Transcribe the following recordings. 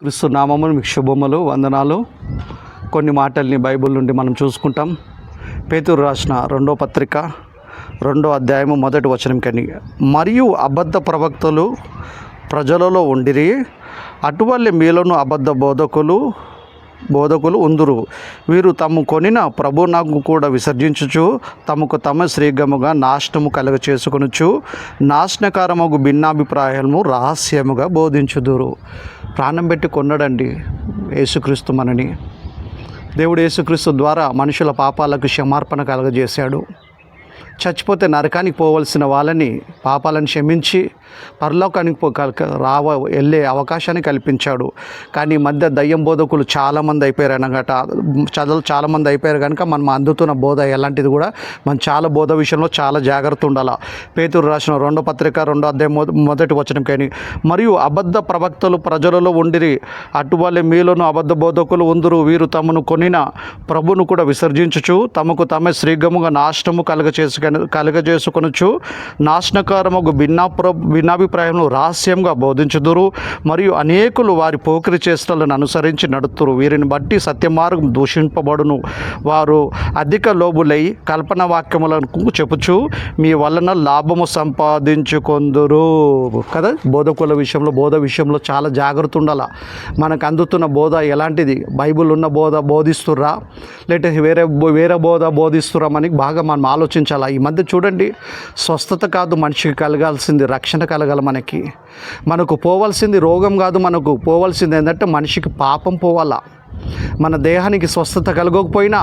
క్రీస్తు నామములు మీకు శుభములు, వందనాలు. కొన్ని మాటల్ని బైబిల్ నుండి మనం చూసుకుంటాం. పేతురు రాసిన 2వ పత్రిక 2వ అధ్యాయము 1వ వచనం కని, మరియు అబద్ధ ప్రవక్తలు ప్రజలలో ఉండిరి, అటువల్లే మీలోను అబద్ధ బోధకులు ఉందురు. వీరు తమ కొనిన ప్రభువునకు కూడా విసర్జించుచు తమకు తమ శ్రీగముగా నాశనము కలుగ చేసుకొనుచు నాశనకారమగు భిన్నాభిప్రాయాలను రహస్యముగా బోధించుదురు. ప్రాణం పెట్టి కొన్నాడండి యేసుక్రీస్తు మనని. దేవుడు యేసుక్రీస్తు ద్వారా మనుషుల పాపాలకు క్షమార్పణ కలుగజేశాడు. చచ్చిపోతే నరకానికి పోవలసిన వాళ్ళని పాపాలను క్షమించి పరలోకానికి వెళ్ళే అవకాశాన్ని కల్పించాడు. కానీ ఈ మధ్య దయ్యం బోధకులు చాలామంది అయిపోయారు అనమాట. చాలామంది అయిపోయారు కనుక మనం అందుతున్న బోధ ఎలాంటిది కూడా మనం చాలా బోధ విషయంలో చాలా జాగ్రత్త ఉండాలి. పేతురు రాసిన 2వ పత్రిక 2వ అధ్యాయం 1వ వచనం కానీ, మరియు అబద్ధ ప్రవక్తలు ప్రజలలో ఉండిరి, అటువల్లే మీలోను అబద్ధ బోధకులు ఉందురు. వీరు తమను కొనిన ప్రభును కూడా విసర్జించుచు తమకు తమ శ్రీగముగా నాశనము కలుగజేసుకొనుచు నాశనకారముగు భిన్నాభిప్రాయములు రహస్యంగా బోధించుదురు. మరియు అనేకులు వారి పోకిరి చేష్టలను అనుసరించి నడుతురు. వీరిని బట్టి సత్యమార్గం దూషింపబడును. వారు అధిక లోబులై కల్పన వాక్యములకు చెప్పుచు మీ వలన లాభము సంపాదించుకొందురు కదా. బోధ విషయంలో చాలా జాగ్రత్త ఉండాల. మనకు అందుతున్న బోధ ఎలాంటిది, బైబిల్ ఉన్న బోధ బోధిస్తుర్రా లేకపోతే వేరే బోధ బోధిస్తుర్రా అని బాగా మనం ఆలోచించాలి. ఈ మధ్య చూడండి, స్వస్థత కాదు మనిషికి కలగాల్సింది, రక్షణ కలగాలి. మనకు పోవాల్సింది రోగం కాదు, మనకు పోవాల్సింది ఏంటంటే మనిషికి పాపం పోవాలా. మన దేహానికి స్వస్థత కలగకపోయినా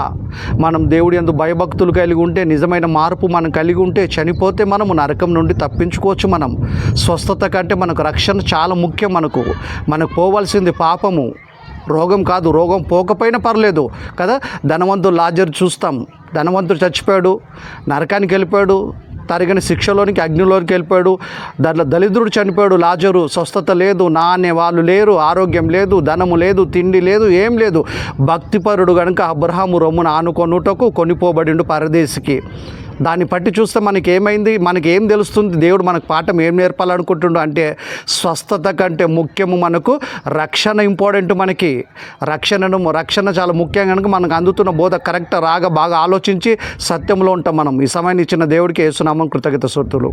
మనం దేవుడి యందు భయభక్తులు కలిగి ఉంటే, నిజమైన మార్పు మనం కలిగి ఉంటే, చనిపోతే మనము నరకం నుండి తప్పించుకోవచ్చు. మనం స్వస్థత కంటే మనకు రక్షణ చాలా ముఖ్యం. మనకు పోవాల్సింది పాపము, రోగం కాదు. రోగం పోకపోయినా పర్లేదు కదా. ధనవంతుడు లాజరు చూస్తాం, ధనవంతుడు చచ్చిపోయాడు, నరకానికి వెళ్ళిపోయాడు, తరిగిన శిక్షలోనికి అగ్నిలోనికి వెళ్ళిపోయాడు. దాంట్లో దరిద్రుడు చనిపోయాడు, లాజరు. స్వస్థత లేదు, నా అనే వాళ్ళు లేరు, ఆరోగ్యం లేదు, ధనము లేదు, తిండి లేదు, ఏం లేదు. భక్తిపరుడు కనుక అబ్రహాము రొమ్మును ఆనుకొనుటకు కొనిపోబడిండు పరదేశికి. దాన్ని పట్టి చూస్తే మనకేమైంది, మనకేం తెలుస్తుంది, దేవుడు మనకు పాఠం ఏం నేర్పాలనుకుంటుండో అంటే స్వస్థత కంటే ముఖ్యము మనకు రక్షణ ఇంపార్టెంట్. మనకి రక్షణ చాలా ముఖ్యం కనుక మనకు అందుతున్న బోధ కరెక్ట్ బాగా ఆలోచించి సత్యంలో ఉంటాం మనం. ఈ సమయాన్ని ఇచ్చిన దేవుడికి యేసునామం కృతజ్ఞత స్తుతులు.